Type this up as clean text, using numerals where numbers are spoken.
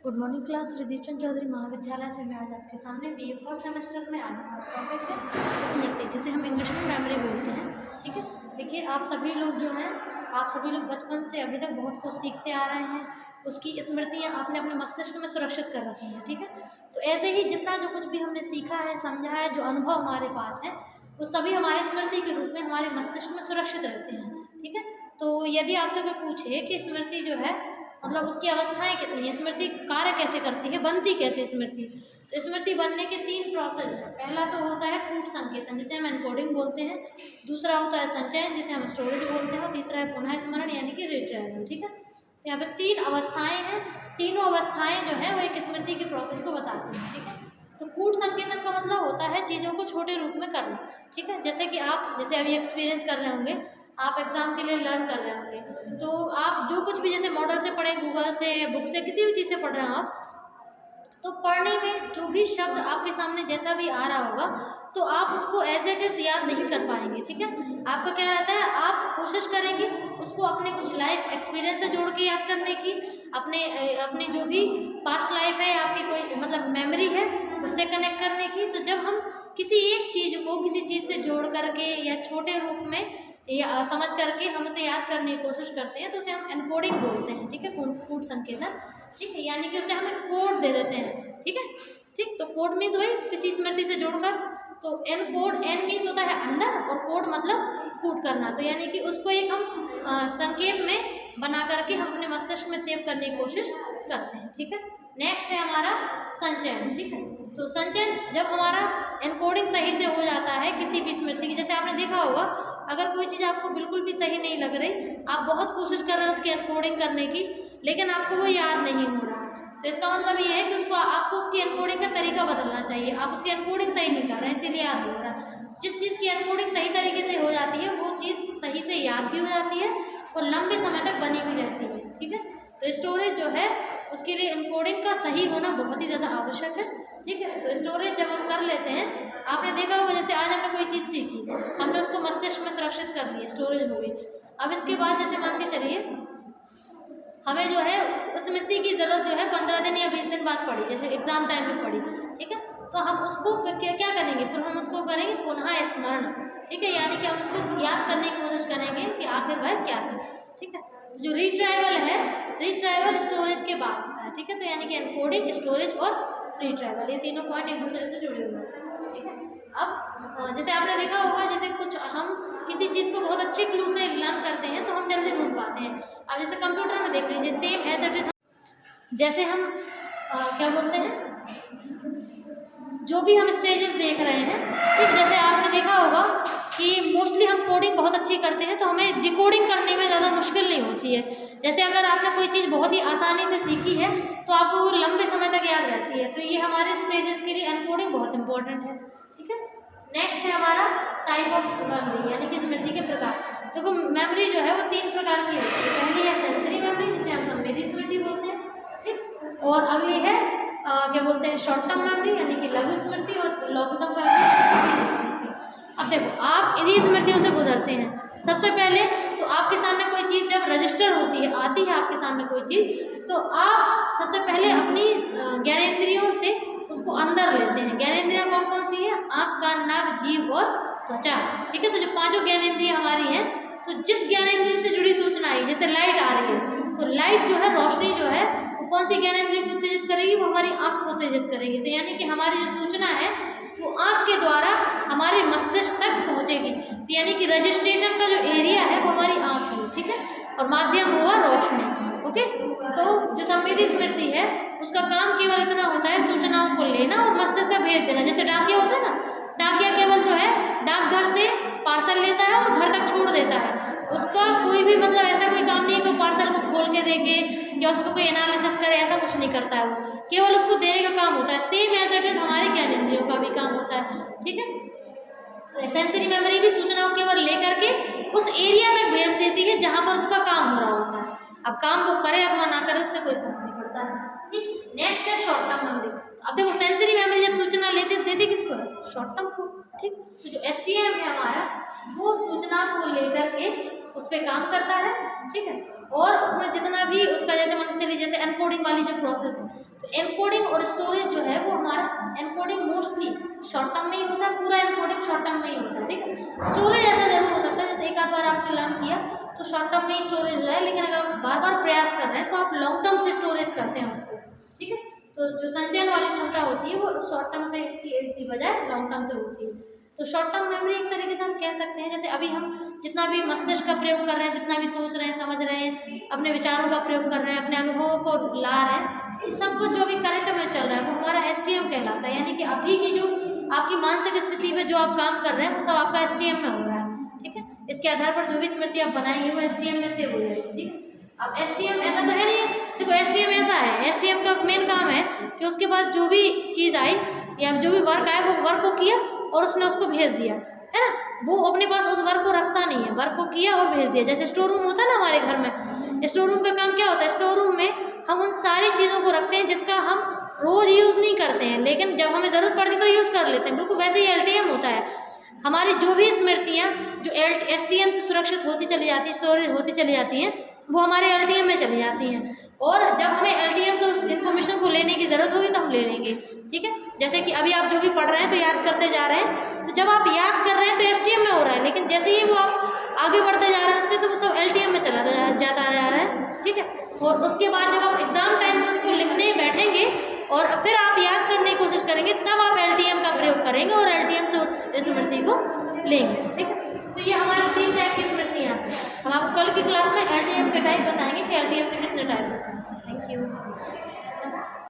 Good morning class. Ridip Chand Choudhury Mahavidyalaya से मैं आज आपके सामने BA फर्स्ट सेमेस्टर में आज हमारा टॉपिक है स्मृति, जिसे हम इंग्लिश में मेमोरी बोलते हैं। ठीक है, देखिए आप सभी लोग जो हैं, आप सभी लोग बचपन से अभी तक बहुत कुछ सीखते आ रहे हैं, उसकी स्मृतियाँ आपने अपने मस्तिष्क में सुरक्षित कर रखी हैं। ठीक है, तो ऐसे ही जितना जो कुछ भी हमने सीखा है, समझा है, जो अनुभव हमारे पास है, वो सभी हमारे स्मृति के रूप में हमारे मस्तिष्क में सुरक्षित रहते हैं। ठीक है, तो यदि आपसे कोई पूछे कि स्मृति जो है मतलब उसकी अवस्थाएं कितनी है, स्मृति कार्य कैसे करती है, बनती कैसे स्मृति, तो स्मृति बनने के 3 प्रोसेस हैं। पहला तो होता है कूट संकेतन, जिसे हम एनकोडिंग बोलते हैं। दूसरा होता है संचयन, जिसे हम स्टोरेज बोलते हैं। और तीसरा है पुनः स्मरण यानी कि रिट्राइवल। ठीक है, तो यहाँ पे 3 अवस्थाएं हैं। तीनों अवस्थाएं जो है वो एक स्मृति के प्रोसेस को बताती हैं। ठीक है, तो कूट संकेतन का मतलब होता है चीज़ों को छोटे रूप में करना। ठीक है, जैसे कि आप जैसे अभी एक्सपीरियंस कर रहे होंगे, आप एग्ज़ाम के लिए लर्न कर रहे होंगे, तो आप जो कुछ भी जैसे मॉडल से पढ़े, गूगल से, बुक से, किसी भी चीज़ से पढ़ रहे हो आप, तो पढ़ने में जो भी शब्द आपके सामने जैसा भी आ रहा होगा, तो आप उसको एज इट इज़ याद नहीं कर पाएंगे। ठीक है, आपका क्या रहता है, आप कोशिश करेंगे उसको अपने कुछ लाइफ एक्सपीरियंस से जोड़ के याद करने की, अपने जो भी पास्ट लाइफ है, आपकी कोई मतलब मेमोरी है, उससे कनेक्ट करने की। तो जब हम किसी एक चीज़ को किसी चीज़ से जोड़ करके या छोटे रूप में या समझ करके हम उसे याद करने की कोशिश करते हैं, तो उसे हम एनकोडिंग बोलते हैं। ठीक है, कूट संकेतन। ठीक है, यानी कि उसे हम एक कोड दे देते हैं। ठीक है, ठीक, तो कोड मीन्स वही किसी स्मृति से जोड़कर। तो एन कोड, एन मीन्स होता है अंदर और कोड मतलब कूट करना, तो यानी कि उसको एक हम संकेत में बना करके हम अपने मस्तिष्क में सेव करने की कोशिश करते हैं। ठीक है, नेक्स्ट है हमारा संचयन। ठीक है, तो संचयन जब हमारा एनकोडिंग सही से हो जाता है किसी भी स्मृति की, जैसे आपने देखा होगा अगर कोई चीज़ आपको बिल्कुल भी सही नहीं लग रही, आप बहुत कोशिश कर रहे हैं उसकी एनकोडिंग करने की, लेकिन आपको वो याद नहीं हो रहा, तो इसका मतलब ये है कि उसको आपको उसकी एनकोडिंग का तरीका बदलना चाहिए। आप उसकी एनकोडिंग सही नहीं कर रहे हैं, इसीलिए याद नहीं हो रहा। जिस चीज़ की एनकोडिंग सही तरीके से हो जाती है, वो चीज़ सही से याद भी हो जाती है और लंबे समय तक बनी भी रहती है। ठीक है, तो स्टोरेज जो है उसके लिए एनकोडिंग का सही होना बहुत ही ज़्यादा आवश्यक है। ठीक है, तो स्टोरेज जब हम कर लेते हैं, आपने देखा होगा जैसे आज हमने कोई चीज़ सीखी, हमने उसको मस्तिष्क में सुरक्षित कर लिया, स्टोरेज हो गई। अब इसके बाद जैसे मान के चलिए हमें जो है उस स्मृति की ज़रूरत जो है 15 दिन या 20 दिन बाद पड़ी, जैसे एग्ज़ाम टाइम में पड़ी। ठीक है, तो हम उसको क्या करेंगे, फिर हम उसको करेंगे पुनः स्मरण। ठीक है, यानी कि हम उसको याद करने की कोशिश करेंगे कि आखिर वह क्या था। ठीक है, तो जो रिट्राइवल है, रिट्राइवल स्टोरेज के बाद होता है। ठीक है, तो यानी कि एनकोडिंग, स्टोरेज और रिट्राइवल, ये तीनों पॉइंट एक दूसरे से जुड़े हुए हैं। ठीक है, अब जैसे आपने देखा होगा जैसे कुछ हम किसी चीज़ को बहुत अच्छे क्लू से लर्न करते हैं तो हम जल्दी ढूंढ पाते हैं। अब जैसे कंप्यूटर में देख लीजिए, सेम एज इट इज, जैसे हम क्या बोलते हैं, जो भी हम स्टेजेस देख रहे हैं, ठीक, जैसे आपने देखा होगा कि मोस्टली हम कोडिंग बहुत अच्छी करते हैं तो हमें डिकोडिंग करने में ज़्यादा मुश्किल नहीं होती है। जैसे अगर आपने कोई चीज़ बहुत ही आसानी से सीखी है तो आपको वो लंबे समय तक याद रहती है, तो ये हमारे स्टेजेस के लिए एनकोडिंग बहुत इंपॉर्टेंट है। ठीक है, नेक्स्ट है हमारा टाइप ऑफ मेमोरी, यानी कि स्मृति के प्रकार। देखो मेमोरी जो है वो 3 प्रकार की होती है। पहली है सेंसरी मेमोरी, जिसे हम संवेदी स्मृति बोलते हैं। ठीक, और अगली है क्या बोलते हैं, शॉर्ट टर्म मेमोरी यानी कि लघु स्मृति, और लॉन्ग टर्म मेमोरी। अब देखो आप इन्हीं स्मृतियों से गुजरते हैं। सबसे पहले तो आपके सामने कोई चीज़ जब रजिस्टर होती है, आती है आपके सामने कोई चीज़, तो आप सबसे पहले अपनी ज्ञानेंद्रियों से उसको अंदर लेते हैं। ज्ञानेंद्रियाँ कौन कौन सी है, आँख, कान, नाक, जीभ और त्वचा। ठीक है, तो जो 5 ज्ञानेंद्रियाँ हमारी हैं, तो जिस ज्ञानेंद्रिय से जुड़ी सूचना आई, जैसे लाइट आ रही है, तो लाइट जो है, रोशनी जो है, वो कौन सी ज्ञानेंद्रिय को उत्तेजित करेगी, वो हमारी आँख को उत्तेजित करेगी। तो यानी कि हमारी जो सूचना है वो आँख के द्वारा हमारे मस्तिष्क तक पहुँचेगी। तो यानी कि रजिस्ट्रेशन का जो एरिया है वो हमारी आँख है। ठीक है, और माध्यम हुआ रोशनी। ओके, तो जो संवेदी स्मृति है उसका काम केवल इतना होता है सूचनाओं को लेना और मस्तिष्क तक भेज देना। जैसे डाकिया होता है ना, डाकिया केवल जो है डाकघर से पार्सल लेता है और घर तक छोड़ देता है, उसका कोई भी मतलब ऐसा कोई काम नहीं है कि पार्सल को खोल के देखे या उस पर कोई एनालिसिस करे, ऐसा कुछ नहीं करता है वो, केवल उसको देने का काम होता है। सेम एज इट इज हमारे ज्ञानेंद्रियों का भी काम होता है। ठीक है, सेंसरी मेमोरी भी सूचनाओं केवल लेकर के उस एरिया तक भेज देती है जहाँ पर उसका काम हो रहा होता है। अब काम वो करे अथवा ना करे उससे कोई फर्क नहीं पड़ता। जाता है। ठीक, नेक्स्ट है शॉर्ट टर्म मेमोरी। अब देखो सेंसरी मेमोरी जब सूचना देती किसको है, शॉर्ट टर्म को। ठीक, तो जो एसटीएम है हमारा वो सूचना को लेकर के उस पर काम करता है। ठीक है, और उसमें जितना भी उसका जैसे मान चलिए जैसे एनकोडिंग वाली जो प्रोसेस है, तो एनकोडिंग और स्टोरेज जो है वो हमारा एनकोडिंग मोस्टली शॉर्ट टर्म में ही होता है, पूरा एनकोडिंग शॉर्ट टर्म में ही होता है। ठीक है, स्टोरेज ऐसा जरूर हो सकता है जैसे एक आध बार आपने लर्न किया तो शॉर्ट टर्म में ही स्टोरेज हो जाए, लेकिन अगर बार बार प्रयास कर रहे हैं तो आप लॉन्ग टर्म से स्टोरेज करते हैं उसको। ठीक है, तो जो संचयन वाली क्षमता होती है वो शॉर्ट टर्म से की बजाय लॉन्ग टर्म से होती है। तो शॉर्ट टर्म मेमोरी एक तरीके से हम कह सकते हैं जैसे अभी हम जितना भी मस्तिष्क का प्रयोग कर रहे हैं, जितना भी सोच रहे हैं, समझ रहे हैं, अपने विचारों का प्रयोग कर रहे हैं, अपने अनुभवों को ला रहे हैं, इस सब कुछ जो भी करंट में चल रहा है वो हमारा एसटीएम कहलाता है। यानी कि अभी की जो आपकी मानसिक स्थिति में जो आप काम कर रहे हैं वो सब आपका एसटीएम में हो रहा है। ठीक है, इसके आधार पर जो भी स्मृति आप बनाएंगे वो एसटीएम में सेव हो जाएगी। ठीक है, अब एसटीएम ऐसा तो है नहीं, देखो एसटीएम ऐसा है, एसटीएम का मेन काम है कि उसके पास जो भी चीज़ आई या जो भी वर्क आया वो वर्क को किया और उसने उसको भेज दिया, है ना। वो अपने पास उस वर्क को रखता नहीं है, वर्क को किया और भेज दिया। जैसे स्टोर रूम होता है ना हमारे घर में, स्टोर रूम का काम क्या होता है, स्टोर रूम में हम उन सारी चीज़ों को रखते हैं जिसका हम रोज़ यूज़ नहीं करते हैं, लेकिन जब हमें ज़रूरत पड़ती तो यूज़ कर लेते हैं। बिल्कुल वैसे ही एलटीएम होता है, हमारी जो भी स्मृतियाँ जो एसटीएम से सुरक्षित होती चली जाती हैं, स्टोरेज होती चली जाती हैं, वो हमारे एलटीएम में चली जाती हैं। और जब हमें एलटीएम से उस इन्फॉर्मेशन को लेने की ज़रूरत होगी तो हम ले लेंगे। ठीक है, जैसे कि अभी आप जो भी पढ़ रहे हैं तो याद करते जा रहे हैं, तो जब आप याद कर रहे हैं तो एसटीएम में हो रहा है, लेकिन जैसे ही वो आप आगे बढ़ते जा रहे हैं उससे तो वो सब एलटीएम में चला जाता जा रहा है। ठीक है, और उसके बाद जब आप एग्जाम टाइम में उसको लिखने बैठेंगे और फिर आप याद करने की कोशिश करेंगे, तब आप एलटीएम का प्रयोग करेंगे और एलटीएम से उस स्मृति को लेंगे। ठीक है, तो ये हमारी 3 टाइप की स्मृतियाँ। हम आपको कल की क्लास में एलटीएम के टाइप बताएंगे कि एलटीएम के कितने टाइप होते हैं। Thank you.